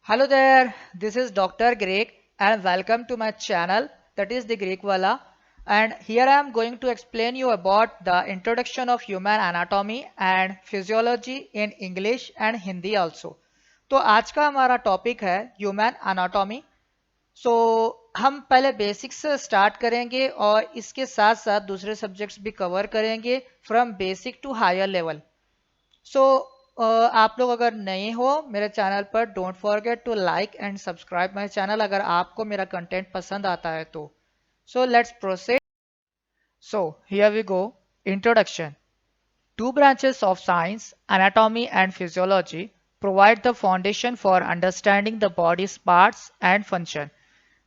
Hello there, this is Dr. Greg and welcome to my channel, that is the Greek Wala. And here I am going to explain you about the introduction of human anatomy and physiology in English and Hindi also. तो आज का हमारा topic है human anatomy. सो हम पहले basics से start करेंगे और इसके साथ साथ दूसरे सब्जेक्ट्स भी कवर करेंगे from basic to higher level. सो आप लोग अगर नए हो मेरे चैनल पर don't forget to like and subscribe my channel अगर आपको मेरा कंटेंट पसंद आता है तो. So let's proceed. So here we go. Introduction. Two branches of science, anatomy and physiology, provide the foundation for understanding the body's parts and function.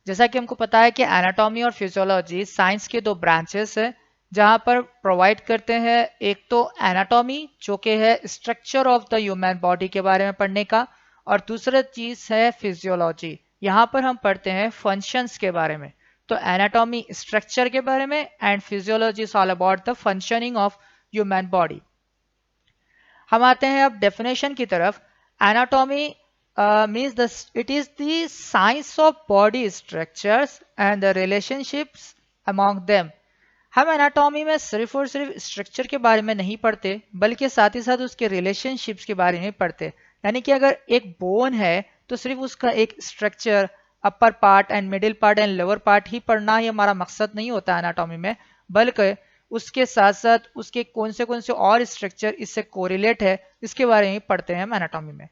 जैसा कि हमको पता है कि एनाटॉमी और फिजियोलॉजी साइंस के दो ब्रांचेस हैं जहां पर प्रोवाइड करते हैं. एक तो एनाटॉमी जो कि है structure of the human body के बारे में पढ़ने का, और दूसरा चीज है फिजियोलॉजी. यहाँ पर हम पढ़ते हैं फंक्शंस के बारे में. तो एनाटॉमी स्ट्रक्चर के बारे में and physiology is all about the functioning of human body. हम आते हैं अब डेफिनेशन की तरफ. Anatomy means it is the science of body structures and the relationships among them. हम एनाटॉमी में सिर्फ और सिर्फ स्ट्रक्चर के बारे में नहीं पढ़ते बल्कि साथ ही साथ उसके रिलेशनशिप्स के बारे में पढ़ते. यानी कि अगर एक बोन है तो सिर्फ उसका एक structure, upper part and middle part and lower part ही पढ़ना ही हमारा मकसद नहीं होता एनाटॉमी में, बल्कि उसके साथ साथ उसके कौन से और स्ट्रक्चर इससे कोरिलेट है इसके बारे में पढ़ते हैं हम एनाटॉमी में.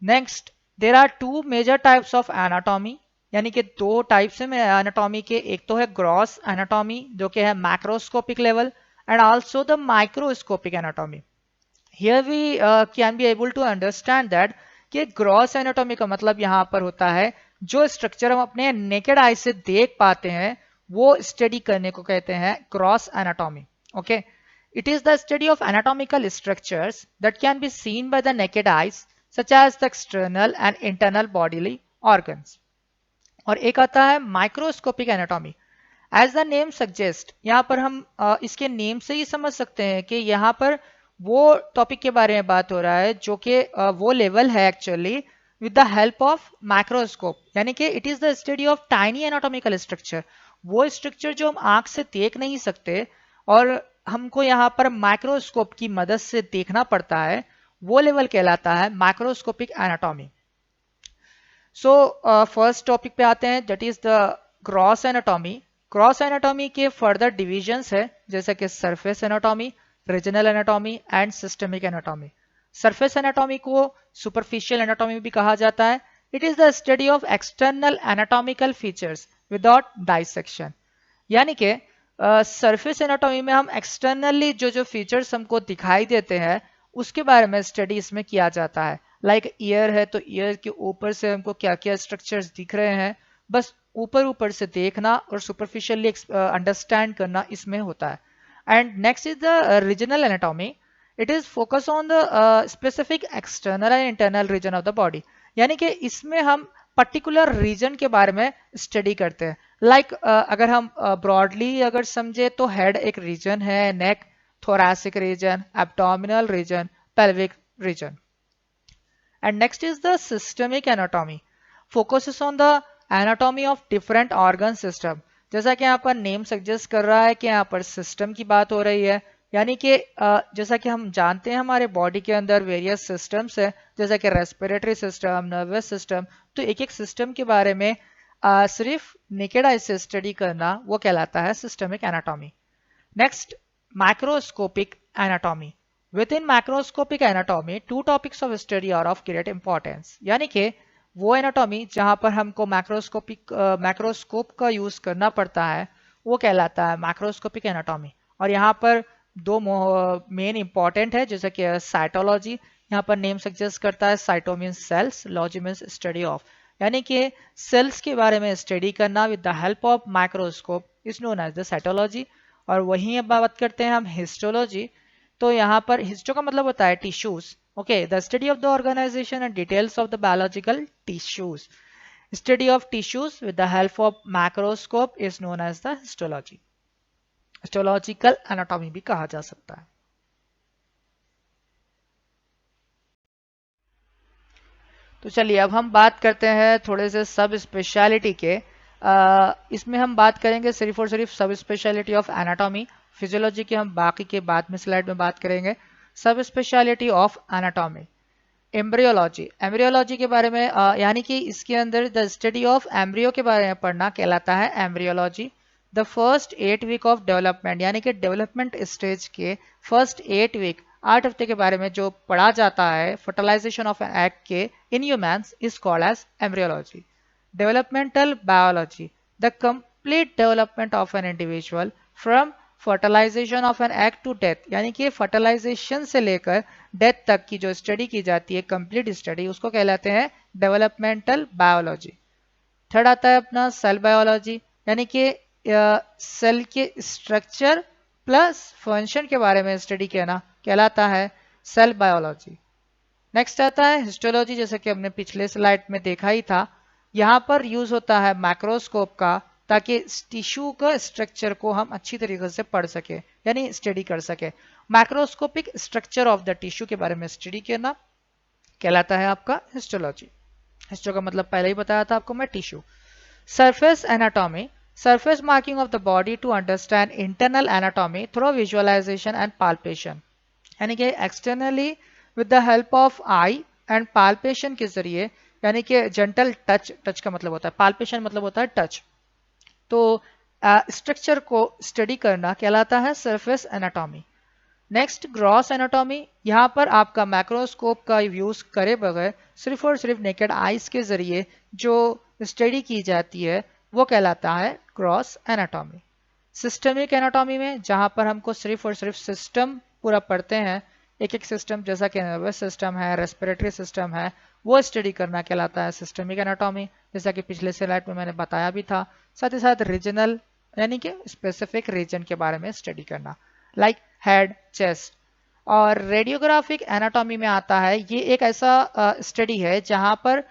Next, there are two major types of anatomy. यानी कि दो टाइप्स हैं एनाटॉमी के. एक तो है ग्रॉस एनाटॉमी जो कि है macroscopic level, and also the microscopic anatomy. Here we can be able to understand that कि ग्रॉस एनाटॉमी का मतलब यहाँ पर होता है जो स्ट्रक्चर हम अपने नेकेड आई से देख पाते हैं वो स्टडी करने को कहते हैं gross anatomy. Okay, it is the study of anatomical structures that can be seen by the naked eyes such as the external and internal bodily organs. और एक आता है microscopic anatomy. As the name suggest, यहाँ पर हम इसके name से ही समझ सकते हैं कि यहाँ पर वो टॉपिक के बारे में बात हो रहा है जो कि वो लेवल है actually with the help of microscope. यानी कि it is the study of tiny anatomical structure. वो स्ट्रक्चर जो हम आंख से देख नहीं सकते और हमको यहाँ पर माइक्रोस्कोप की मदद से देखना पड़ता है, वो लेवल कहलाता है microscopic anatomy. So first topic पे आते हैं, that is the gross anatomy. Gross anatomy के फर्दर डिविजन्स है जैसे कि surface anatomy, regional anatomy and systemic anatomy. Surface anatomy को सुपरफिशियल एनाटॉमी भी कहा जाता है. It is the study of external anatomical features without dissection. यानी कि सरफेस एनाटॉमी में हम एक्सटर्नली जो जो फीचर्स हमको दिखाई देते हैं उसके बारे में स्टडी इसमें किया जाता है. लाइक ईयर है तो ईयर के ऊपर से हमको क्या क्या स्ट्रक्चर्स दिख रहे हैं, बस ऊपर ऊपर से देखना और सुपरफिशियली अंडरस्टैंड करना इसमें होता है. And next is the regional anatomy. It is focus on the specific external and internal region of the body. यानी कि इसमें हम पर्टिकुलर रीजन के बारे में स्टडी करते हैं. लाइक अगर हम ब्रॉडली अगर समझे तो हेड एक रीजन है, नेक, thoracic region, abdominal region, pelvic region. And next is the systemic anatomy. Focuses on the anatomy of different organ system. जैसा कि यहाँ पर नेम सजेस्ट कर रहा है कि यहाँ पर सिस्टम की बात हो रही है. यानी कि जैसा कि हम जानते हैं हमारे बॉडी के अंदर वेरियस सिस्टम्स है जैसा कि रेस्पिरेटरी सिस्टम, नर्वस सिस्टम. तो एक एक सिस्टम के बारे में सिर्फ नेकेड आई से स्टडी करना वो कहलाता है systemic anatomy. Next, macroscopic anatomy. Within macroscopic anatomy, two topics of study are of great importance. यानी कि वो एनाटॉमी जहां पर हमको मैक्रोस्कोप का यूज करना पड़ता है वो कहलाता है मैक्रोस्कोपिक एनाटॉमी. और यहाँ पर दो मेन इंपॉर्टेंट है जैसे कि साइटोलॉजी. यहाँ पर नेम सजेस्ट करता है cyto means cells, logy means study of. यानी कि सेल्स के बारे में स्टडी करना with the help of microscope is known as the cytology. और वहीं अब बात करते हैं हम हिस्टोलॉजी. तो यहाँ पर हिस्टो का मतलब होता है tissues. Okay, the study of the organization and details of the biological tissues. Study of tissues with the help of microscope is known as the histology. Histological anatomy भी कहा जा सकता है. तो चलिए अब हम बात करते हैं थोड़े से सब स्पेशलिटी के। इसमें हम बात करेंगे सिर्फ और सिर्फ सब स्पेशलिटी ऑफ एनाटॉमी। फिजियोलॉजी की हम बाकी के बाद में स्लाइड में बात करेंगे। सब speciality of anatomy. Embryology, embryology के बारे में यानी कि इसके अंदर द स्टडी ऑफ एम्ब्रियो के बारे में पढ़ना कहलाता है embryology. The first 8 week of development, यानी कि डेवलपमेंट स्टेज के फर्स्ट 8 वीक, 8 हफ्ते के बारे में जो पढ़ा जाता है फर्टिलाइजेशन ऑफ एन एग के in humans is called as embryology. Developmental biology, the complete development of an individual from fertilization of an egg to death, यानी कि फर्टिलाइजेशन से लेकर डेथ तक की जो स्टडी की जाती है कंप्लीट स्टडी, उसको कहलाते हैं डेवलपमेंटल बायोलॉजी। थर्ड आता है अपना सेल बायोलॉजी, यानी कि सेल के स्ट्रक्चर प्लस फंक्शन के बारे में स्टडी करना कहलाता है सेल बायोलॉजी। नेक्स्ट आता है हिस्टोलॉजी, जैसे कि हमने पिछले स्लाइड में देखा ही था। यहाँ पर यूज होता है माइक्रोस्कोप का, ताकि टिश्यू का स्ट्रक्चर को हम अच्छी तरीके से पढ़ सके यानी स्टडी कर सके। Microscopic structure of the tissue के बारे में स्टडी करना कहलाता है आपका हिस्टोलॉजी। हिस्टो का मतलब पहले ही बताया था आपको मैं, tissue. Surface anatomy, surface marking of the body to understand internal anatomy through visualization and palpation, यानी कि externally with the help of I and palpation के जरिए, यानी कि जेंटल टच, टच का मतलब होता है पाल्पेशन, मतलब होता है टच, तो स्ट्रक्चर को स्टडी करना कहलाता है surface anatomy. Next gross anatomy, यहाँ पर आपका माइक्रोस्कोप का यूज करे बगैर सिर्फ और सिर्फ नेकेड आइज के जरिए जो स्टडी की जाती है वो कहलाता है ग्रॉस एनाटॉमी। सिस्टमिक एनाटॉमी में जहाँ पर हमको सिर्फ और सिर्फ सिस्टम पूरा पढ़ते हैं, एक एक सिस्टम, जैसा कि नर्वस सिस्टम है, रेस्पिरेटरी सिस्टम है, वो स्टडी करना कहलाता है सिस्टमिक एनाटॉमी, जैसा कि पिछले स्लाइड में मैंने बताया भी था। साथ ही साथ रीजनल, यानी कि स्पेसिफिक रीजन के बारे में स्टडी करना, लाइक हेड, चेस्ट। और रेडियोग्राफिक एनाटॉमी में आता है, ये एक ऐसा स्टडी है जहाँ पर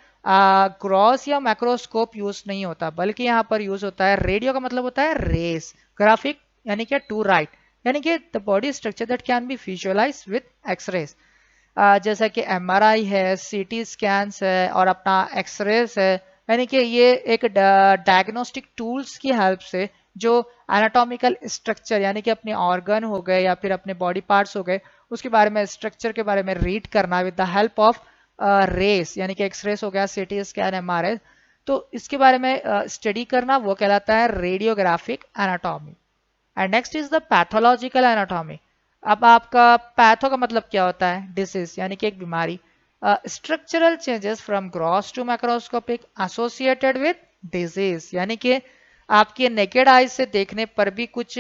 ग्रॉस या माइक्रोस्कोप यूज नहीं होता, बल्कि यहाँ पर यूज होता है, रेडियो का मतलब होता है रेस, ग्राफिक यानी कि टू राइट, यानी कि the body structure that can be visualize with X rays, जैसा कि एमआरआई है, सीटी स्कैन्स है और अपना एक्सरेज है, यानी कि ये एक डायग्नोस्टिक टूल्स की हेल्प से जो एनाटॉमिकल स्ट्रक्चर, यानी कि अपने ऑर्गन हो गए या फिर अपने बॉडी पार्ट्स हो गए, उसके बारे में, स्ट्रक्चर के बारे में रीड करना with the help of rays, यानी कि एक्सरेस हो गया, सीटी स्कैन, एमआरआई, तो इसके बारे में स्टडी करना वो कहलाता है radiographic anatomy. And next is the pathological anatomy. अब आपका पैथो का मतलब क्या होता है, डिसीज, यानी कि एक बीमारी। Structural changes from gross to microscopic associated with disease, यानी कि आपके नेकेड आइज से देखने पर भी कुछ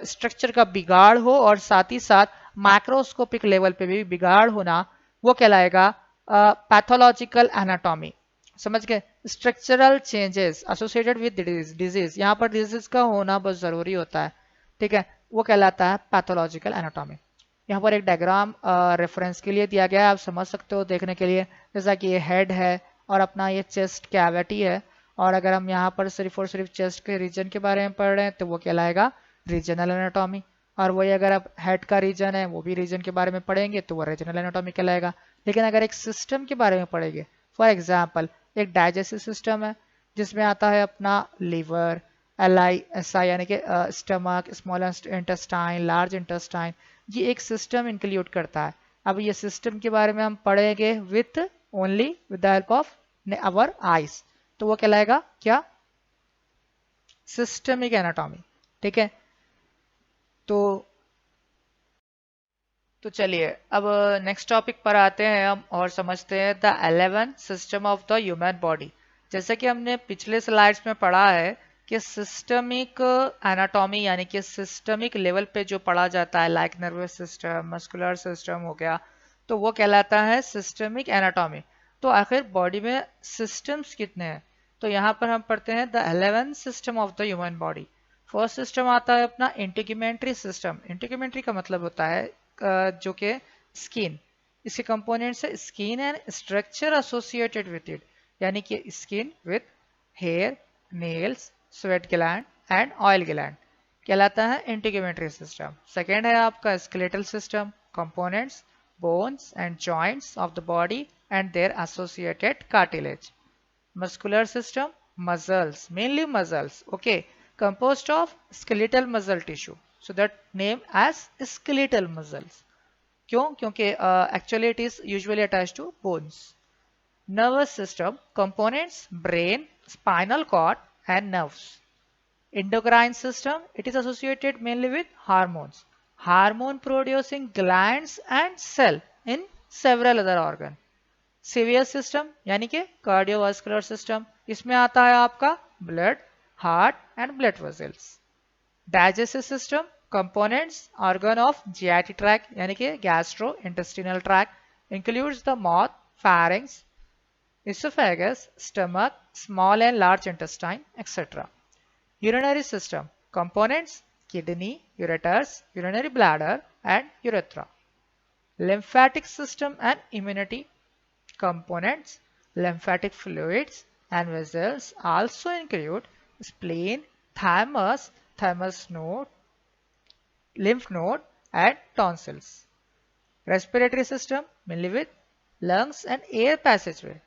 स्ट्रक्चर का बिगाड़ हो और साथ ही साथ माइक्रोस्कोपिक लेवल पे भी बिगाड़ होना, वो कहलाएगा पैथोलॉजिकल एनाटॉमी। समझ गए, structural changes associated with disease, यहाँ पर डिजीज का होना बहुत जरूरी होता है, ठीक है, वो कहलाता है पैथोलॉजिकल एनाटॉमी। यहाँ पर एक डायग्राम रेफरेंस के लिए दिया गया है, आप समझ सकते हो देखने के लिए, जैसा कि ये हेड है और अपना ये चेस्ट कैविटी है, और अगर हम यहाँ पर सिर्फ और सिर्फ चेस्ट के रीजन के बारे में पढ़ रहे हैं तो वो कहलाएगा रीजनल एनाटॉमी, और वही अगर आप हेड का रीजन है वो भी रीजन के बारे में पढ़ेंगे तो वो रीजनल एनाटॉमी कहलाएगा। लेकिन अगर एक सिस्टम के बारे में पढ़ेंगे, फॉर एग्जाम्पल एक डाइजेस्टिव सिस्टम है जिसमें आता है अपना लीवर, LISI, यानी कि stomach, small intestine, large intestine, ये एक सिस्टम इंक्लूड करता है। अब ये सिस्टम के बारे में हम पढ़ेंगे with only with the help of our eyes, तो वो कहलाएगा क्या, सिस्टमिक एनाटॉमी, ठीक है। तो चलिए अब नेक्स्ट टॉपिक पर आते हैं हम और समझते हैं the 11 system of the human body. जैसे कि हमने पिछले स्लाइड्स में पढ़ा है कि सिस्टमिक एनाटॉमी, यानी कि सिस्टमिक लेवल पे जो पढ़ा जाता है, like nervous system, muscular system हो गया, तो वो कहलाता है सिस्टमिक एनाटॉमी। तो आखिर बॉडी में सिस्टम्स कितने हैं, तो यहाँ पर हम पढ़ते हैं the 11 system of the human body. First system आता है अपना इंटीग्यूमेंट्री सिस्टम। इंटीग्यूमेंट्री का मतलब होता है जो कि स्किन, इसके कंपोनेंट्स है skin and structure associated with it, यानी कि skin with hair, nails, sweat gland and oil gland, कहलाता है इंटीग्यूमेंट्री सिस्टम। सेकेंड है आपका skeletal system, components, bones and joints of the body and their associated cartilage. Muscular system, muscles, mainly muscles, okay, composed of skeletal muscle tissue. So that name as skeletal muscles. क्यों? क्योंकि actually it is usually attached to bones. Nervous system, components, brain, spinal cord and nerves. Endocrine system, it is associated mainly with hormones, hormone producing glands and cell in several other organ. CVS system यानी कि cardiovascular system, इसमें आता है आपका blood, heart and blood vessels. Digestive system, components, organ of GIT tract यानी कि gastro intestinal tract, includes the mouth, pharynx, esophagus, stomach, small and large intestine, etc. Urinary system, components, kidney, ureters, urinary bladder and urethra. Lymphatic system and immunity, components, lymphatic fluids and vessels also include spleen, thymus, thymus node, lymph node and tonsils. Respiratory system mainly with lungs and air passageway.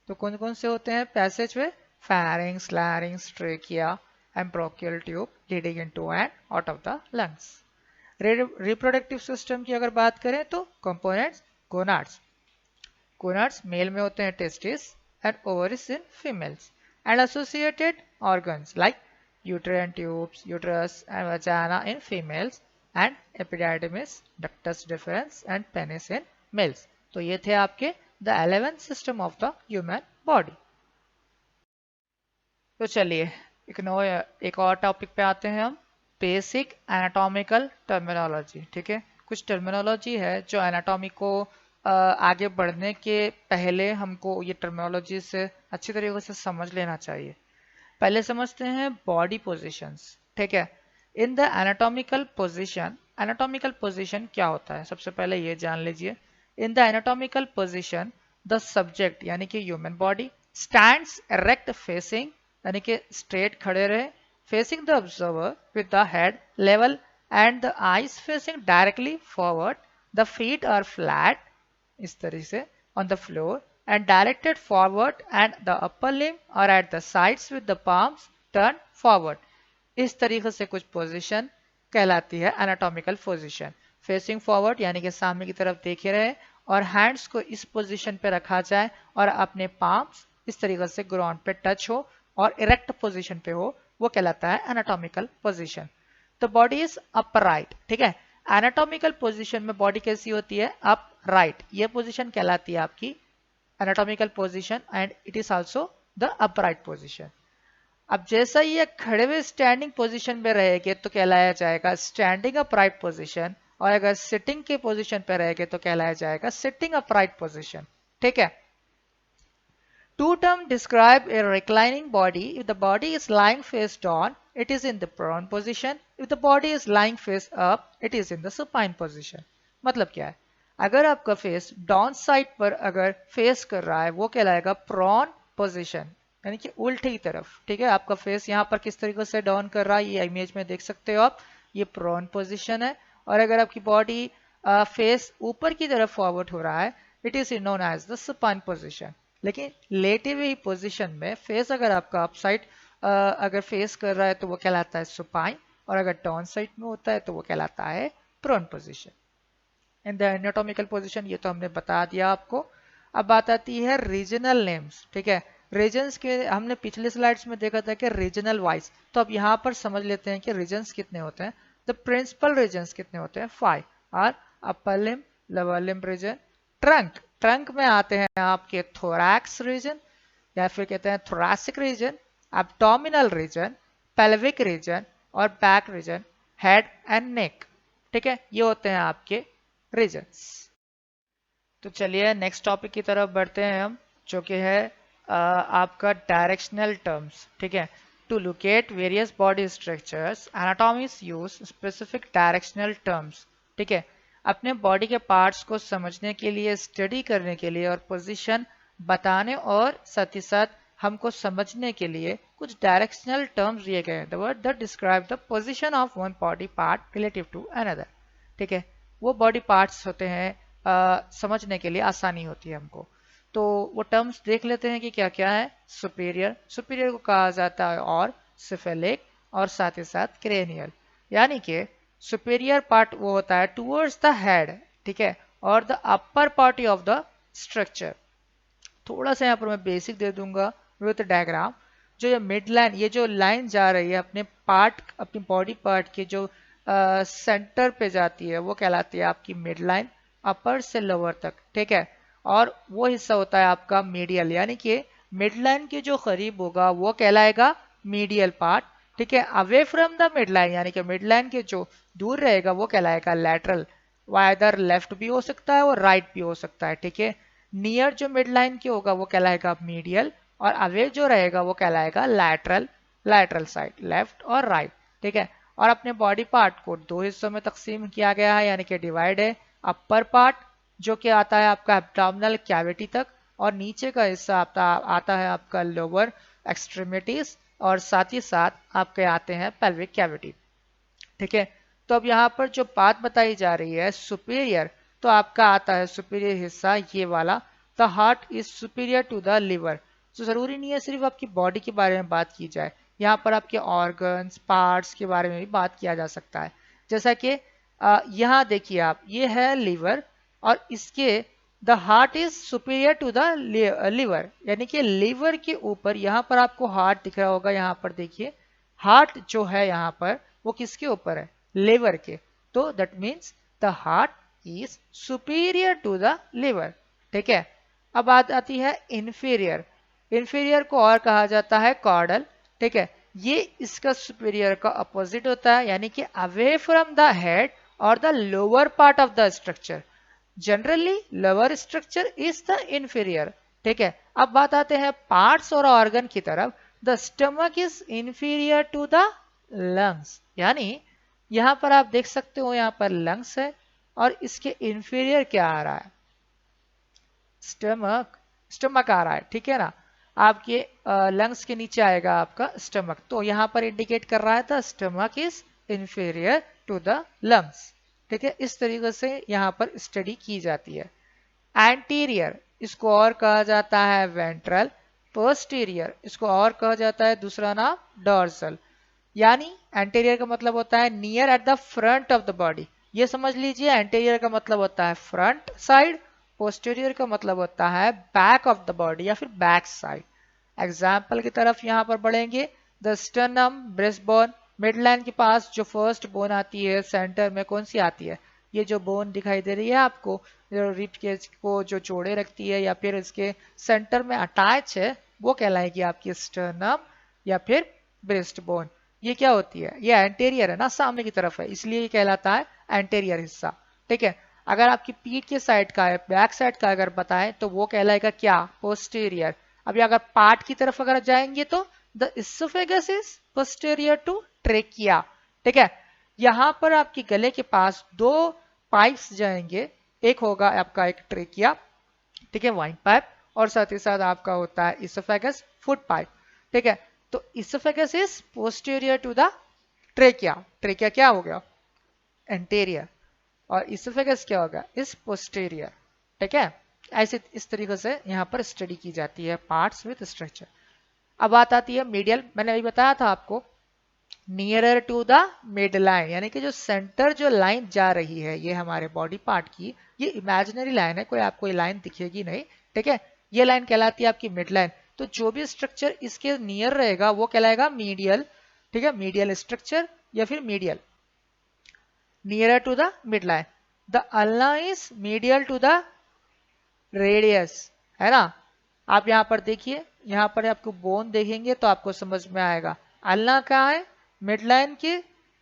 तो कौन कौन से होते हैं passageway? Pharynx, larynx, trachea and bronchial tube leading into and out of the lungs. Reproductive system की अगर बात करें तो components, gonads. Gonads मेल में होते हैं testis and ovaries in females and associated organs like uterine tubes, uterus and vagina in females and epididymis, ductus deferens and penis in males. तो ये थे आपके the 11th system of the human body. तो चलिए एक और topic पे आते हैं हम, बेसिक एनाटॉमिकल टर्मिनोलॉजी. ठीक है, कुछ टर्मिनोलॉजी है जो एनाटॉमी को आगे बढ़ने के पहले हमको ये टर्मिनोलॉजी से अच्छी तरीके से समझ लेना चाहिए. पहले समझते हैं बॉडी पोजीशंस. ठीक है, इन द एनाटॉमिकल पोजीशन क्या होता है, सबसे पहले ये जान लीजिए. In the anatomical position the subject यानी कि human body stands erect facing यानी कि स्ट्रेट खड़े रहे, facing the observer with the head level and the eyes facing directly forward. The feet are flat इस तरीके से on the floor and directed forward and the upper limb or at the sides with the palms turned forward. इस तरीके से कुछ position कहलाती है anatomical position. Facing forward यानी कि सामने की तरफ देखे रहे और हैंड्स को इस पोजीशन पे रखा जाए और अपने पाम्स इस तरीके से ग्राउंड पे टच हो और इरेक्ट पोजीशन पे हो, वो कहलाता है anatomical position. The body is upright. ठीक है, एनाटॉमिकल पोजीशन में बॉडी कैसी होती है, अपराइट. ये पोजीशन कहलाती है आपकी anatomical position and it is also the upright position. अब जैसा ये खड़े हुए स्टैंडिंग पोजीशन में रहेंगे तो कहलाया जाएगा स्टैंडिंग अपराइट पोजीशन, और अगर सिटिंग के पोजीशन पे रहेंगे तो कहलाया जाएगा सिटिंग अपराइट पोजीशन. ठीक है, two terms describe a reclining body. If the body is lying face down, it is in the prone position. If the body is lying face up, it is in the supine position. मतलब क्या है, अगर आपका face down side पर अगर face कर रहा है वो कहलाएगा प्रोन पोजीशन यानी कि उल्टी तरफ. ठीक है, आपका फेस यहाँ पर किस तरीके से डाउन कर रहा है ये इमेज में देख सकते हो आप, ये प्रोन पोजीशन है. और अगर आपकी बॉडी फेस ऊपर की तरफ फॉरवर्ड हो रहा है, it is known as the supine position. लेकिन लेटे हुए पोजीशन में फेस अगर आपका अप साइड अगर फेस कर रहा है तो वो कहलाता है सुपाइन, और अगर डाउन साइड में होता है तो वो कहलाता है prone position. In the anatomical position ये तो हमने बता दिया आपको. अब बात आती है रीजनल नेम्स. ठीक है, रीजन्स के हमने पिछले स्लाइड्स में देखा था कि रीजनल वाइज, तो अब यहाँ पर समझ लेते हैं कि रीजन्स कितने होते हैं. द प्रिंसिपल रीजन्स कितने होते हैं, 5 और upper limb, lower limb region, trunk. Trunk में आते हैं आपके थोरैक्स रीजन या फिर कहते हैं thoracic region, abdominal region, pelvic region और back region, head and neck. ठीक है, ये होते हैं आपके रीजन्स. तो चलिए नेक्स्ट टॉपिक की तरफ बढ़ते हैं हम, जो कि है आपका डायरेक्शनल टर्म्स. ठीक है, to locate various body structures anatomist use specific directional terms. ठीक है, अपने बॉडी के पार्ट्स को समझने के लिए, स्टडी करने के लिए और पोजीशन बताने और साथ ही साथ हमको समझने के लिए कुछ डायरेक्शनल टर्म्स दिए गए हैं. The word that describe the position of one body part relative to another. ठीक है, वो बॉडी पार्ट्स होते हैं समझने के लिए आसानी होती है हमको. तो वो टर्म्स देख लेते हैं कि क्या क्या है। सुपीरियर, सुपीरियर को कहा जाता है और सिफेलिक और साथ ही साथ क्रेनियल, यानी कि सुपीरियर पार्ट वो होता है टुवर्ड्स द हेड, ठीक है, और the upper part of the structure. थोड़ा सा यहाँ पर मैं बेसिक दे दूंगा विथ डायग्राम। जो ये मिड लाइन, ये जो लाइन जा रही है अपने पार्ट, अपनी बॉडी पार्ट के जो सेंटर पे जाती है वो कहलाती है आपकी मिड लाइन, अपर से लोअर तक, ठीक है। और वो हिस्सा होता है आपका मीडियल, यानी कि मिड लाइन के जो करीब होगा वो कहलाएगा मीडियल पार्ट, ठीक है। Away from the mid line, यानी कि मिड लाइन के जो दूर रहेगा वो कहलाएगा लैटरल। वाइदर लेफ्ट भी हो सकता है और राइट भी हो सकता है, ठीक है। नियर जो मिड लाइन के होगा वो कहलाएगा मीडियल, और अवे जो रहेगा वो कहलाएगा लैटरल, लैटरल साइड, लेफ्ट और राइट, ठीक है। और अपने बॉडी पार्ट को दो हिस्सों में तकसीम किया गया है, यानी कि डिवाइड है। अपर पार्ट जो कि आता है आपका एब्डोमिनल कैविटी तक, और नीचे का हिस्सा आता है आपका लोअर एक्सट्रीमिटीज, और साथ ही साथ आपके आते हैं पेल्विक कैविटी, ठीक है। तो अब यहाँ पर जो बात बताई जा रही है सुपीरियर, तो आपका आता है सुपीरियर हिस्सा ये वाला, the heart is superior to the liver. तो जरूरी नहीं है सिर्फ आपकी बॉडी के बारे में बात की जाए, यहाँ पर आपके ऑर्गन्स पार्ट्स के बारे में भी बात किया जा सकता है। जैसा कि यहाँ देखिए आप, ये है लिवर, और इसके the heart is superior to the liver, यानी कि लिवर के ऊपर यहाँ पर आपको हार्ट दिख रहा होगा। यहाँ पर देखिए हार्ट जो है यहाँ पर वो किसके ऊपर है, लिवर के। तो that means the heart is superior to the liver, ठीक है। अब बात आती है इंफीरियर। इंफीरियर को और कहा जाता है कॉर्डल, ठीक है। ये इसका सुपीरियर का अपोजिट होता है, यानी कि अवे फ्रॉम द हेड और the lower part of the structure. Generally lower structure is the inferior, ठीक है। अब बात आते हैं पार्ट्स और ऑर्गन की तरफ। The stomach is inferior to the lungs, यानी यहां पर आप देख सकते हो यहाँ पर लंग्स है, और इसके इंफीरियर क्या आ रहा है, स्टमक, स्टमक आ रहा है, ठीक है ना। आपके लंग्स के नीचे आएगा आपका स्टमक, तो यहाँ पर इंडिकेट कर रहा है the stomach is inferior to the lungs, ठीक है। इस तरीके से यहाँ पर स्टडी की जाती है। एंटीरियर, इसको और कहा जाता है वेंट्रल। पोस्टीरियर, इसको और कहा जाता है दूसरा नाम डॉर्सल, यानी एंटीरियर का मतलब होता है near at the front of the body. ये समझ लीजिए एंटीरियर का मतलब होता है फ्रंट साइड, पोस्टीरियर का मतलब होता है बैक ऑफ द बॉडी या फिर बैक साइड। एग्जाम्पल की तरफ यहाँ पर बढ़ेंगे, the sternum, breast bone, midline के पास जो फर्स्ट बोन आती है सेंटर में कौन सी आती है, ये जो बोन दिखाई दे रही है आपको, जो रिब केज को जो जोड़े रखती है या फिर इसके सेंटर में अटैच है, वो कहलाएगी आपकी स्टर्नम या फिर ब्रेस्ट बोन। ये क्या होती है, ये एंटेरियर है ना, सामने की तरफ है, इसलिए ये कहलाता है एंटेरियर हिस्सा, ठीक है। अगर आपकी पीठ के साइड का है, बैक साइड का अगर बताएं तो वो कहलाएगा क्या, पोस्टीरियर। अभी अगर पार्ट की तरफ अगर जाएंगे तो the esophagus is posterior to trachea, ठीक है। यहां पर आपके गले के पास दो पाइप्स जाएंगे, एक होगा आपका एक ट्रेकिया, ठीक है, वाइन पाइप, और साथ ही साथ आपका होता है इसोफेगस फुट पाइप, ठीक है। तो esophagus is posterior to the trachea, trachea क्या हो गया, एंटेरियर, और इसोफेगस क्या होगा, इस पोस्टीरियर, ठीक है। ऐसे इस तरीके से यहाँ पर स्टडी की जाती है पार्ट्स विद स्ट्रक्चर। अब बात आती है मीडियल, मैंने अभी बताया था आपको nearer to the mid line, यानी कि जो सेंटर जो लाइन जा रही है ये हमारे बॉडी पार्ट की, ये इमेजिनरी लाइन है, कोई आपको ये लाइन दिखेगी नहीं, ठीक है। ये लाइन कहलाती है आपकी मिड लाइन। तो जो भी स्ट्रक्चर इसके नियर रहेगा वो कहलाएगा मीडियल, ठीक है, मीडियल स्ट्रक्चर या फिर medial, nearer to the mid line. The ulna is medial to the radius, है ना। आप यहाँ पर देखिए, यहाँ पर आपको बोन देखेंगे तो आपको समझ में आएगा अल्ना कहाँ है, मिड लाइन के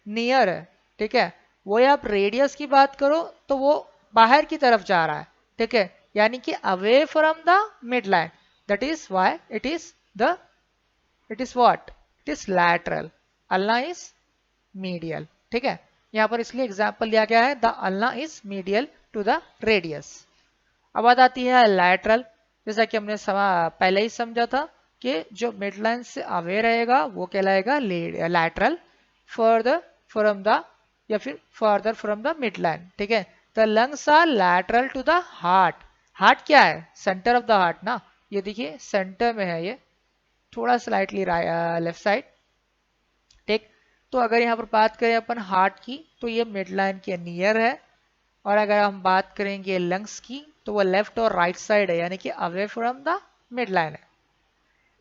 नियर है, ठीक है। वो आप रेडियस की बात करो तो वो बाहर की तरफ जा रहा है, ठीक है, यानी कि away from the mid line, that is why it is the, it is what, it is lateral, ulna is medial, ठीक है। यहाँ पर इसलिए एग्जाम्पल दिया गया है the ulna is medial to the radius. अब बात आती है लैटरल, जैसा कि हमने पहले ही समझा था कि जो मिडलाइन से अवे रहेगा वो कहलाएगा लैटरल, फर्दर फ्रॉम द या फिर फर्दर फ्रॉम द मिडलाइन, ठीक है। The lungs are lateral to the heart, heart क्या है? सेंटर ऑफ द हार्ट ना, ये देखिए सेंटर में है ये, थोड़ा स्लाइटली लेफ्ट साइड, ठीक। तो अगर यहाँ पर बात करें अपन हार्ट की तो ये मिड लाइन के नियर है, और अगर हम बात करेंगे लंग्स की तो वो लेफ्ट और राइट साइड है, यानी कि away from the mid line है।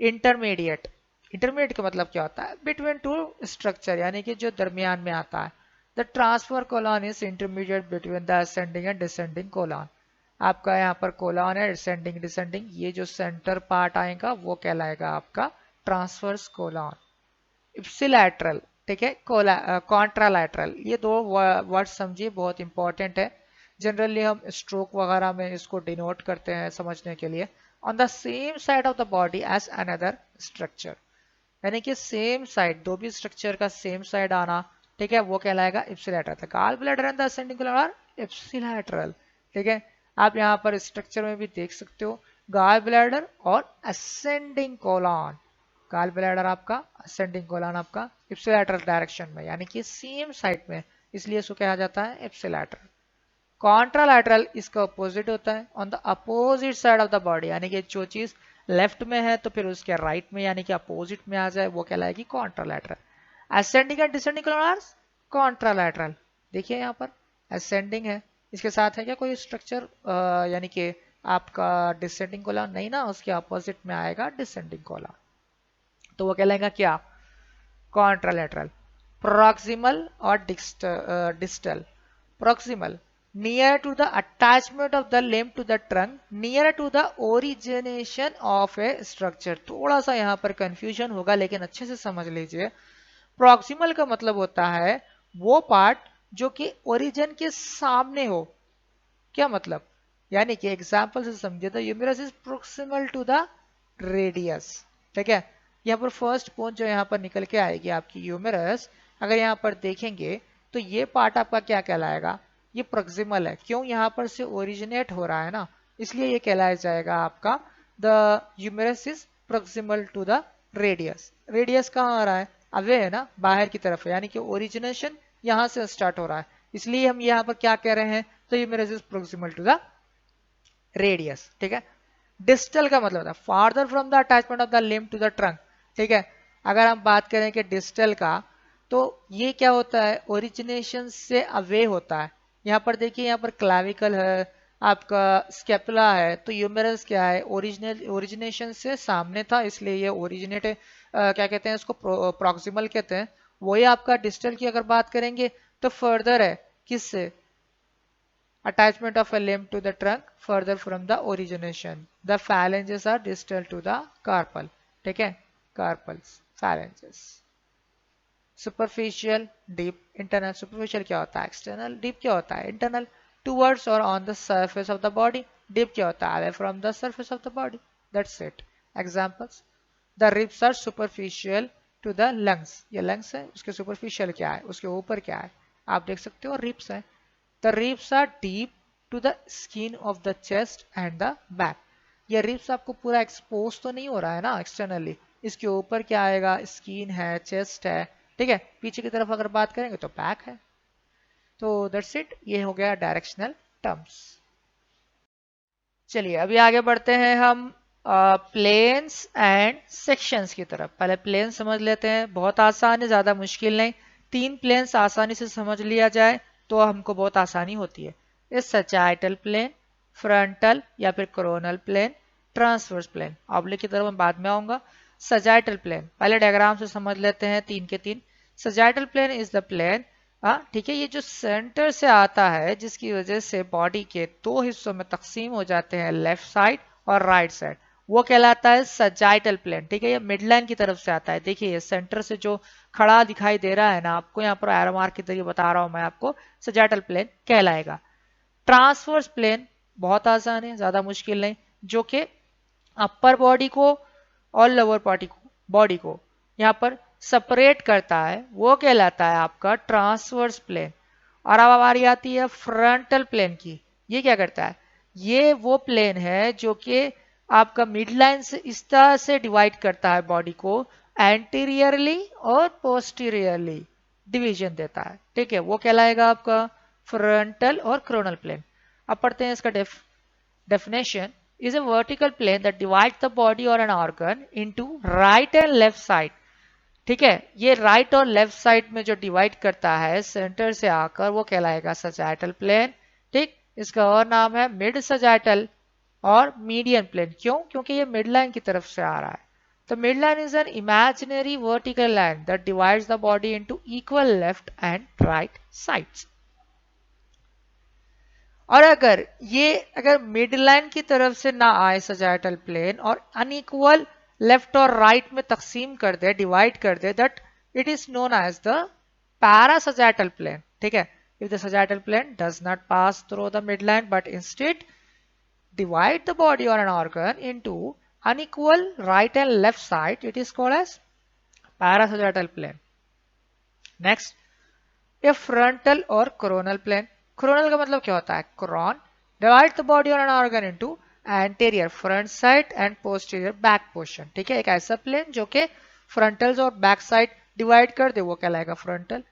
इंटरमीडिएट, इंटरमीडिएट का मतलब क्या होता है? बिटवीन टू स्ट्रक्चर, यानी कि जो दरमियान में आता है। The transfer colon is intermediate between the ascending and descending colon. आपका यहाँ पर कोलन है, असेंडिंग डिसेंडिंग, ये जो सेंटर पार्ट आएगा वो कहलाएगा आपका ट्रांसवर्स कोलन। इप्सिलैटरल, ठीक है, कॉन्ट्रालैटरल, ये दो वर्ड समझिए, बहुत इंपॉर्टेंट है। जनरली हम स्ट्रोक वगैरह में इसको डिनोट करते हैं समझने के लिए। On the same side of the body as another structure, यानी कि सेम साइड, दो भी स्ट्रक्चर का सेम साइड आना, ठीक है, वो कहलाएगा ipsilateral. Gall bladder and the ascending colon are ipsilateral, ठीक है। आप यहाँ पर स्ट्रक्चर में भी देख सकते हो गॉल ब्लैडर और असेंडिंग कोलन। गॉल ब्लैडर आपका, असेंडिंग कोलन आपका इप्सिलैटरल डायरेक्शन में, यानी कि सेम साइड में, इसलिए इसको कहा जाता है इप्सिलैटरल। कॉन्ट्रालैटरल इसका अपोजिट होता है, on the opposite side of the body, यानी कि जो चीज लेफ्ट में है तो फिर उसके राइट में, यानी कि अपोजिट में आ जाए, वो कहलाएगी contralateral. Ascending and descending colon contralateral. देखिए यहाँ पर असेंडिंग है, इसके साथ है क्या कोई स्ट्रक्चर, यानी कि आपका डिसेंडिंग कोलन नहीं ना, उसके अपोजिट में आएगा डिसेंडिंग कोलन, तो वो कहलाएगा क्या? कॉन्ट्रालैटरल। प्रॉक्सिमल और distal. Proximal, near to the attachment of the limb to the trunk, near to the origination of a structure। थोड़ा सा यहाँ पर कंफ्यूजन होगा लेकिन अच्छे से समझ लीजिए। प्रॉक्सिमल का मतलब होता है वो पार्ट जो कि ओरिजिन के सामने हो। क्या मतलब? यानी कि एग्जाम्पल से समझे तो humerus is proximal to the radius, ठीक है। यहाँ पर फर्स्ट पॉइंट जो यहाँ पर निकल के आएगी आपकी यूमेरस, अगर यहाँ पर देखेंगे तो ये पार्ट आपका क्या कहलाएगा? ये प्रोक्सिमल है। क्यों? यहाँ पर से ओरिजिनेट हो रहा है ना, इसलिए ये कहलाया जाएगा आपका the humerus is proximal to the radius. Radius कहाँ आ रहा है? अवे है ना, बाहर की तरफ है, यानी कि ओरिजिनेशन यहाँ से स्टार्ट हो रहा है, इसलिए हम यहाँ पर क्या कह रहे हैं? तो humerus is proximal to the radius, ठीक है। डिस्टल का मतलब होता है farther from the attachment of the limb to the trunk, ठीक है। अगर हम बात करें कि डिस्टल का, तो ये क्या होता है? ओरिजिनेशन से अवे होता है। यहाँ पर देखिए, यहाँ पर क्लाविकल है, आपका स्केपुला है, तो यूमेरस क्या है? ओरिजिनेशन से सामने था, इसलिए ये ओरिजिनेट क्या कहते हैं इसको? प्रॉक्सिमल कहते हैं। वही आपका डिस्टल की अगर बात करेंगे तो फर्दर है, किससे? Attachment of a limb to the trunk further from the origination. The phalanges are distal to the carpal, ठीक है, carpals, phalanges. Superficial, deep, internal. Superficial क्या होता है? External. Deep क्या होता है? Internal. Towards or on the surface of the body. Deep क्या होता है? Away from the surface of the body. That's it. Examples. The ribs are superficial to the lungs. ये lungs है, उसके superficial क्या है? उसके ऊपर क्या है? आप देख सकते हो ribs है। The ribs are deep to the skin of the chest and the back. ये ribs आपको पूरा एक्सपोज तो नहीं हो रहा है ना एक्सटर्नली, इसके ऊपर क्या आएगा? स्किन है, चेस्ट है, ठीक है। पीछे की तरफ अगर बात करेंगे तो बैक है। तो दैट्स इट, ये हो गया डायरेक्शनल टर्म्स। चलिए अभी आगे बढ़ते हैं हम प्लेन्स एंड सेक्शंस की तरफ। पहले प्लेन समझ लेते हैं, बहुत आसान है, ज़्यादा मुश्किल नहीं। 3 प्लेन्स आसानी से समझ लिया जाए तो हमको बहुत आसानी होती है। इस सैजिटल प्लेन, फ्रंटल या फिर coronal plane, transverse plane. Oblique की तरफ मैं बाद में आऊंगा। सैजिटल प्लेन पहले डायग्राम से समझ लेते हैं, 3 के 3। Sagittal plane is the plane, ठीक है, ये जो सेंटर से आता है, जिसकी वजह से बॉडी के 2 हिस्सों में तकसीम हो जाते हैं, लेफ्ट साइड और राइट साइड, वो कहलाता है सैजिटल प्लेन, ठीक है। ये मिडलाइन की तरफ से आता है। देखिए ये सेंटर से जो खड़ा दिखाई दे रहा है ना आपको, यहाँ पर एरो मार्क के जरिए बता रहा हूं मैं आपको, सैजिटल प्लेन कहलाएगा। ट्रांसवर्स प्लेन बहुत आसान है, ज्यादा मुश्किल नहीं, जो कि अपर बॉडी को और लोअर बॉडी को यहाँ पर सेपरेट करता है, वो कहलाता है आपका ट्रांसवर्स प्लेन। और अब हमारी आती है फ्रंटल प्लेन की। ये क्या करता है? ये वो प्लेन है जो कि आपका मिड लाइन से इस तरह से डिवाइड करता है बॉडी को, एंटीरियरली और पोस्टीरियरली डिवीजन देता है, ठीक है, वो कहलाएगा आपका फ्रंटल और क्रोनल प्लेन। अब पढ़ते हैं इसका definition is a vertical plane that divides the body or an organ into right and left side. ठीक है, ये राइट और लेफ्ट साइड में जो डिवाइड करता है सेंटर से आकर वो कहलाएगा सजाइटल प्लेन। ठीक, इसका और नाम है मिड सजाइटल और मीडियन प्लेन। क्यों? क्योंकि ये मिड लाइन की तरफ से आ रहा है। तो mid line is an imaginary vertical line that divides the body into equal left and right sides. और अगर मिड लाइन की तरफ से ना आए सजाइटल प्लेन और अनइक्वल लेफ्ट और राइट में तकसीम कर दे, डिवाइड कर दे, that it is known as the parasagittal plane. ठीक है, if the sagittal plane does not pass through the mid line but instead divide the body or an organ into unequal right and left side, it is called as parasagittal plane. Next, a frontal or coronal plane. Coronal का मतलब क्या होता है? Coron divide the body or an organ into anterior front side and posterior back portion. ठीक है, एक ऐसा plane जो कि फ्रंटल्स और बैक साइड डिवाइड कर दे वो कहलाएगा frontal.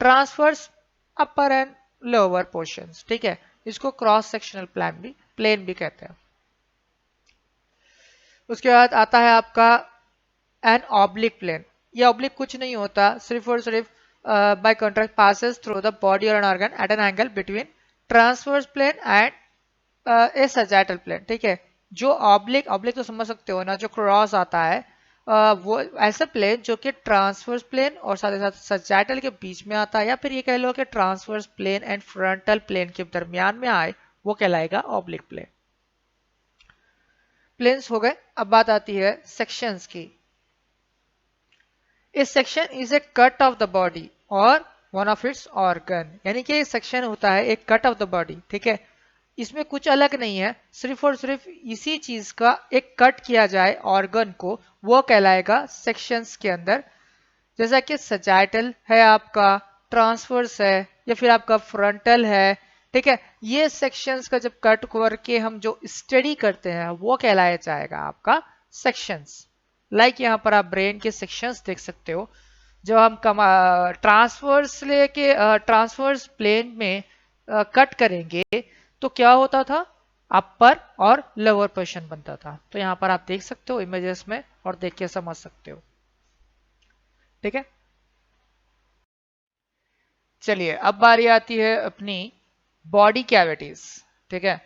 Transverse upper and lower portions. ठीक है, इसको क्रॉस सेक्शनल प्लेन भी कहते हैं। उसके बाद आता है आपका एन ऑब्लिक प्लेन। ये ऑब्लिक कुछ नहीं होता, सिर्फ और सिर्फ by contract passes through the body और an organ at an angle between transverse plane and a sagittal plane. ठीक है, जो ऑब्लिक तो समझ सकते हो ना, जो क्रॉस आता है वो ऐसा प्लेन जो कि ट्रांसवर्स प्लेन और साथ ही साथ सजाइटल के बीच में आता है, या फिर ये कह लो कि transverse plane and frontal plane के दरमियान में आए, वो कहलाएगा ऑब्लिक प्लेन। प्लेन्स हो गए। अब बात आती है सेक्शंस की। इस section is a cut off the body और वन ऑफ इट्स ऑर्गन, यानी कि सेक्शन होता है एक कट ऑफ द बॉडी। ठीक है, इसमें कुछ अलग नहीं है, सिर्फ और सिर्फ इसी चीज का एक कट किया जाए ऑर्गन को, वो कहलाएगा सेक्शंस के अंदर। जैसा कि सजाइटल है आपका, ट्रांसवर्स है, या फिर आपका फ्रंटल है। ठीक है, ये सेक्शंस का जब कट करके हम जो स्टडी करते हैं वो कहलाया जाएगा आपका सेक्शंस। लाइक यहाँ पर आप ब्रेन के सेक्शंस देख सकते हो। जब हम ट्रांसवर्स लेके ट्रांसवर्स प्लेन में कट करेंगे तो क्या होता था? अपर और लोअर पोर्शन बनता था। तो यहाँ पर आप देख सकते हो इमेजेस में और देख के समझ सकते हो। ठीक है, चलिए अब बारी आती है अपनी बॉडी कैविटीज। ठीक है,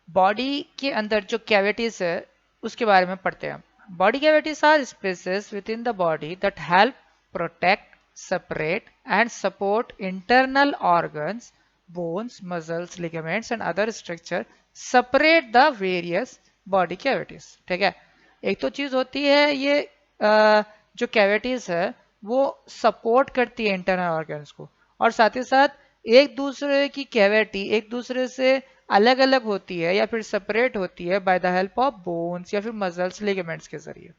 बॉडी के अंदर जो कैविटीज है उसके बारे में पढ़ते हैं। Body cavities are spaces within the body that help protect, separate and support internal organs, bones, muscles, ligaments and other structure separate the various body cavities। ठीक है, एक तो चीज होती है ये जो कैविटीज है वो सपोर्ट करती है इंटरनल ऑर्गन्स को, और साथ ही साथ एक दूसरे की कैविटी एक दूसरे से अलग अलग होती है या फिर सेपरेट होती है by the help of bones या फिर मसल्स, लिगामेंट्स के जरिए।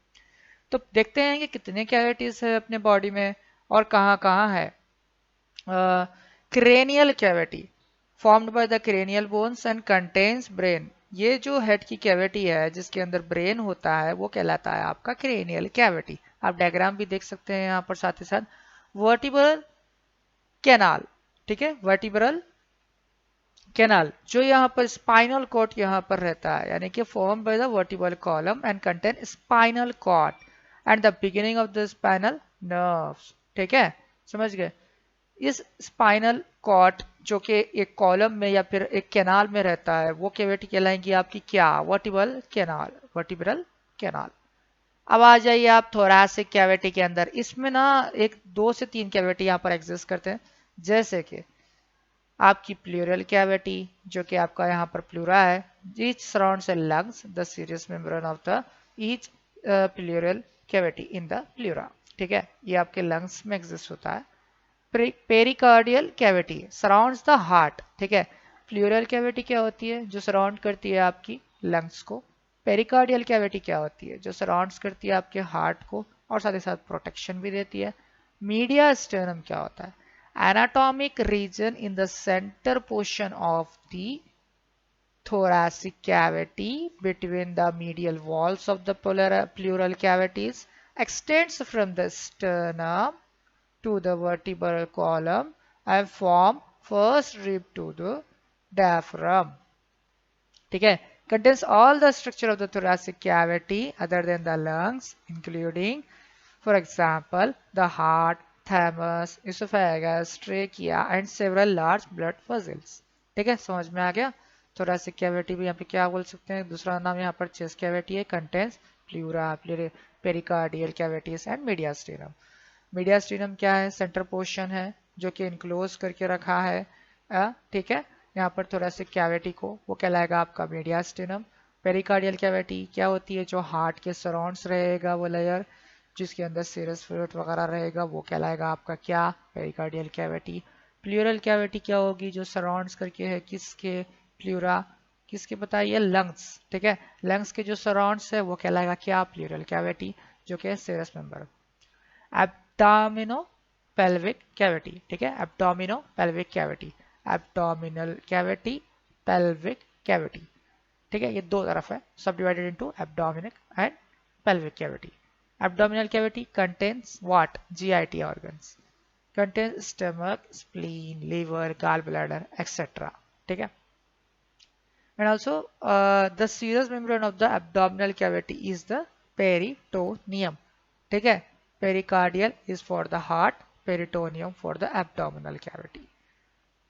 तो देखते हैं कि कितने कैविटीज है अपने बॉडी में और कहाँ कहाँ है। Cranial cavity formed by the cranial bones and contains brain. ये जो हेड की कैविटी है जिसके अंदर ब्रेन होता है वो कहलाता है आपका क्रेनियल कैविटी। आप डायग्राम भी देख सकते हैं यहाँ पर। साथ ही साथ वर्टिब्रल कैनाल, ठीक है, वर्टिब्रल कैनाल जो यहाँ पर स्पाइनल कॉर्ड यहाँ पर रहता है, यानी कि form by the vertebral column and contain spinal cord and the beginning of the spinal nerves. ठीक है, समझ गए। इस स्पाइनल कॉर्ड जो कि एक कॉलम में या फिर एक कैनाल में रहता है वो कैविटी कहलाएंगी आपकी क्या? Vertebral canal, vertebral canal. अब आ जाइए आप थोरैसिक कैविटी के अंदर। इसमें ना एक 2 से 3 कैविटी यहाँ पर एग्जिस्ट करते हैं, जैसे कि आपकी प्लूरल कैविटी जो कि आपका यहाँ पर प्लूरा है, each surrounds A lungs the serious membrane of the each pleural cavity in the pleura. ठीक है, ये आपके लंग्स में एग्जिस्ट होता है। Pericardial cavity surrounds the heart. ठीक है, प्लूरल कैविटी क्या होती है? जो सराउंड करती है आपकी लंग्स को। पेरिकार्डियल कैविटी क्या होती है? जो सराउंड्स करती है आपके हार्ट को और साथ ही साथ प्रोटेक्शन भी देती है। मीडिया स्टर्नम क्या होता है? anatomic region in the center portion of the thoracic cavity between the medial walls of the pleural cavities, extends from the sternum to the vertebral column and form first rib to the diaphragm। ठीक है, contains all the structure of the thoracic cavity other than the lungs, including, for example, the heart, thymus, esophagus, trachea, and several large blood vessels. ठीक है, समझ में आ गया? thoracic cavity भी यहाँ पे क्या बोल सकते हैं, दूसरा नाम यहाँ पर chest cavity है, contains pleura, pericardial cavities and mediastinum. Mediastinum क्या है, सेंटर पोर्शन है जो कि इनक्लोज करके रखा है, ठीक है, यहाँ पर थोरेसिक कैविटी को, वो कहलाएगा आपका मीडियास्टिनम. पेरिकार्डियल कैविटी क्या होती है, जो हार्ट के सराउंड्स रहेगा वो लेयर, जिसके अंदर सीरस फ्लूइड वगैरह रहेगा, वो कहलाएगा आपका क्या, पेरिकार्डियल कैविटी. प्लूरल कैविटी क्या होगी, जो सराउंड्स करके है किसके, प्लूरा, किसके बताइए, लंग्स. ठीक है, लंग्स के जो सराउंड्स है वो कहलाएगा क्या, प्लूरल कैविटी, जो कि सीरस मेंबर. एब्डोमिनो-पेल्विक कैविटी, ठीक है, abdominopelvic cavity, abdominal cavity, pelvic cavity. ठीक है, ये दो तरफ है, सब divided into abdominic and pelvic cavity. Abdominal cavity contains what, GIT organs, contains stomach, spleen, liver, gall bladder etcetera. ठीक है, and also the serous membrane of the abdominal cavity is the peritoneum. ठीक है, pericardial is for the heart, peritoneum for the abdominal cavity.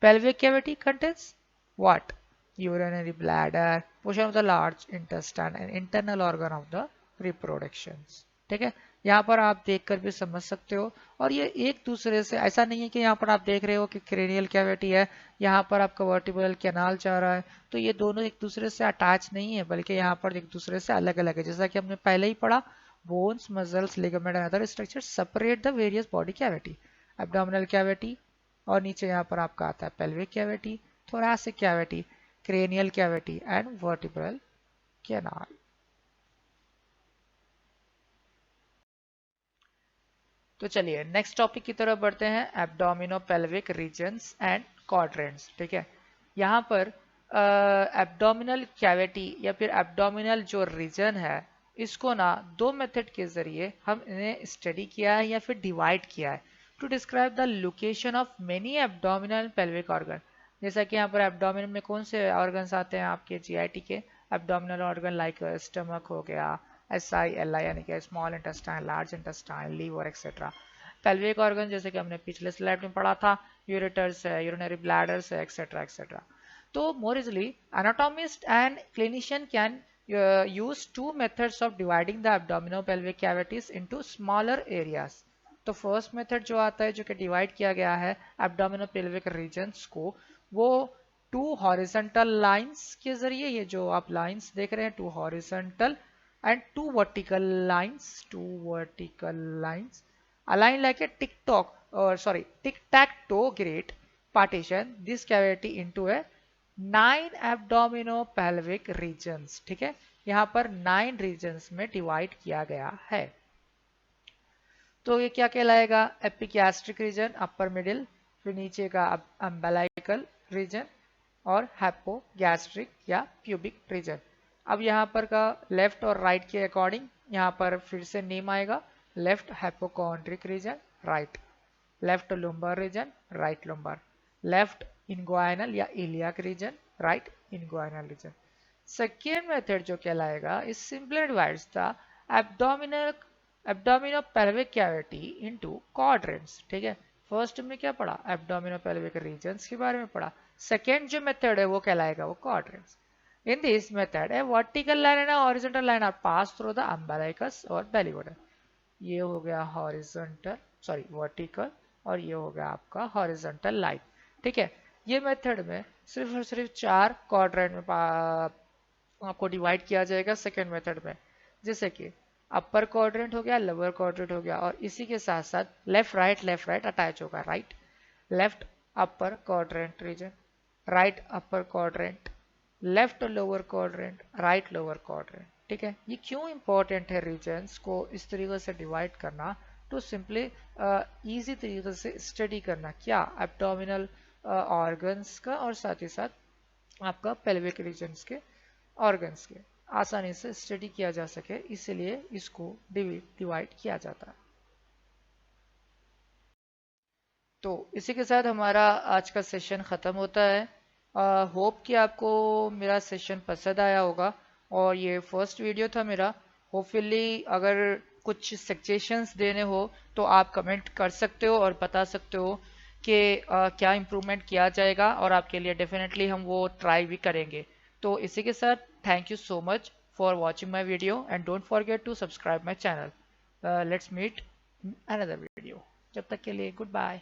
Pelvic cavity contains what, urinary bladder, portion of the large intestine and internal organ of the reproductions. ठीक है, यहाँ पर आप देखकर भी समझ सकते हो, और ये एक दूसरे से, ऐसा नहीं है कि यहाँ पर आप देख रहे हो कि क्रेनियल कैविटी है, यहाँ पर आपका वर्टिब्रल कैनाल जा रहा है, तो ये दोनों एक दूसरे से अटैच नहीं है, बल्कि यहाँ पर एक दूसरे से अलग अलग है. जैसा कि हमने पहले ही पढ़ा, bones, muscles, ligament and other structures separate the various body cavity. Abdominal cavity, और नीचे यहाँ पर आपका आता है pelvic cavity, thoracic cavity, cranial cavity and vertebral canal. तो चलिए नेक्स्ट टॉपिक की तरफ बढ़ते हैं, एब्डोमिनो-पेल्विक रीजन्स एंड क्वाड्रेंट्स. ठीक है, यहाँ पर एब्डोमिनल कैविटी या फिर एब्डोमिनल जो रीजन है, इसको ना दो मेथड के जरिए हम इन्हें स्टडी किया है या फिर डिवाइड किया है, to describe the location of many abdominal pelvic organ. जैसा कि यहाँ पर एब्डोमिनल में कौन से ऑर्गन्स आते हैं आपके, जीआईटी के एब्डोमिनल ऑर्गन लाइक स्टमक हो गया, SI, LI यानी कि small intestine, large intestine, liver etcetera. Pelvic organ जैसे कि हमने पिछले स्लाइड में पढ़ा था, यूरेटर्स है, यूरिनरी ब्लैडर्स है एक्सेट्रा एक्सेट्रा. तो मोर easily anatomist and clinician can use two methods of dividing the abdominopelvic cavities into smaller areas. तो फर्स्ट मेथड जो आता है, जो कि डिवाइड किया गया है एब्डोमिनोपेल्विक रीजन्स को, वो टू हॉरिजॉन्टल लाइंस के जरिए, ये जो आप लाइंस देख रहे हैं, two horizontal and two vertical lines aligned like a tic-tac-toe great partition this cavity into a 9 abdominopelvic regions. ठीक है, यहाँ पर 9 regions में डिवाइड किया गया है. तो ये क्या कहलाएगा, एपिगैस्ट्रिक रीजन, अपर मिडिल, फिर नीचे का अम्बेलिकल रीजन और हाइपोगैस्ट्रिक या प्यूबिक रीजन. अब यहाँ पर का लेफ्ट और राइट के अकॉर्डिंग यहाँ पर फिर से नेम आएगा, left hypochondriac region, right left lumbar region, right lumbar, left inguinal या iliac region, right inguinal region. Second method जो कहलाएगा, इस simply divides the abdominopelvic cavity into quadrants. ठीक है, फर्स्ट में क्या पढ़ा, एब्डोमिनोपेल्विक रीजन्स के बारे में पढ़ा. सेकेंड जो मेथड है वो कहलाएगा वो quadrants. In this method, a vertical line and a horizontal line are passed through the umbilicus और belly button. ये हो गया वर्टिकल और ये हो गया आपका हॉरिजॉन्टल लाइन. ठीक है, ये मेथड में सिर्फ और सिर्फ 4 क्वाड्रेंट में आपको डिवाइड किया जाएगा सेकेंड मेथड में. जैसे कि अपर क्वाड्रेंट हो गया, लोअर क्वाड्रेंट हो गया, और इसी के साथ साथ लेफ्ट राइट अटैच होगा. Right left upper quadrant region, right upper quadrant, left lower quadrant, right lower quadrant. ठीक है, ये क्यों इंपॉर्टेंट है रीजन्स को इस तरीके से डिवाइड करना, तो सिंपली इजी तरीके से स्टडी करना क्या, एब्डोमिनल ऑर्गन्स का और साथ ही साथ आपका पेल्विक रीजन्स के ऑर्गन्स के आसानी से स्टडी किया जा सके, इसलिए इसको डिवाइड किया जाता है. तो इसी के साथ हमारा आज का सेशन खत्म होता है. होप कि आपको मेरा सेशन पसंद आया होगा और ये फर्स्ट वीडियो था मेरा। होपफुली अगर कुछ सजेशंस देने हो तो आप कमेंट कर सकते हो और बता सकते हो कि क्या इम्प्रूवमेंट किया जाएगा, और आपके लिए डेफिनेटली हम वो ट्राई भी करेंगे। तो इसी के साथ thank you so much for watching my video and don't forget to subscribe my channel. Let's meet another video. जब तक के लिए गुड बाय।